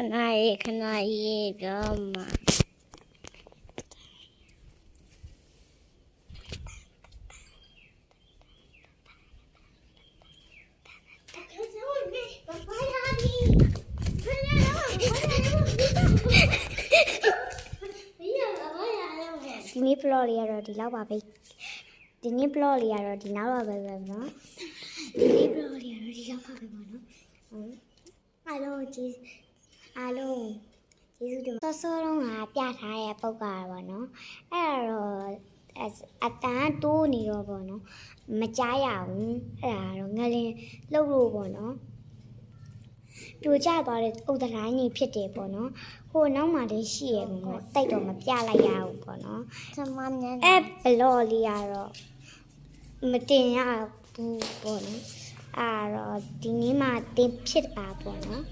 ခဏပြောမှာဒီနေ့ vlog လေးကတော့ဒီလောက်ပါပဲဒီနေ့ vlog လေးကတော့ဒီနောက်တော့ပဲနော်ဒီနေ့ vlog လေးကတော့ဒီလောက်ပါပဲပေါ့နော်အားလုံးကျေးဇူးတင်စောစောတော့ငါပြထားတဲ့ပုတ်ကပေါ့နော်အဲ့တော့အတန်းတိုးနေတော့ပေါ့နော်မကြားရဘူးအဲ့ဒါတော့ငလင်လှုပ်လို့ပေါ့နော်ပြိုကျသွားတဲ့ဥဒ္ဒရိုင်းကြီးဖြစ်တယ်ပေါ့နော်ဟိုနောက်မှလည်းရှိရဘူးနော်တိတ်တော့မပြလိုက်ရဘူးပေါ့နော်အဲ့ဘလော့လေးကတော့မတင်ရဘူးပေါ့နော်အဲ့တော့ဒီနေ့မှတင်ဖြစ်ပါပေါ့နော်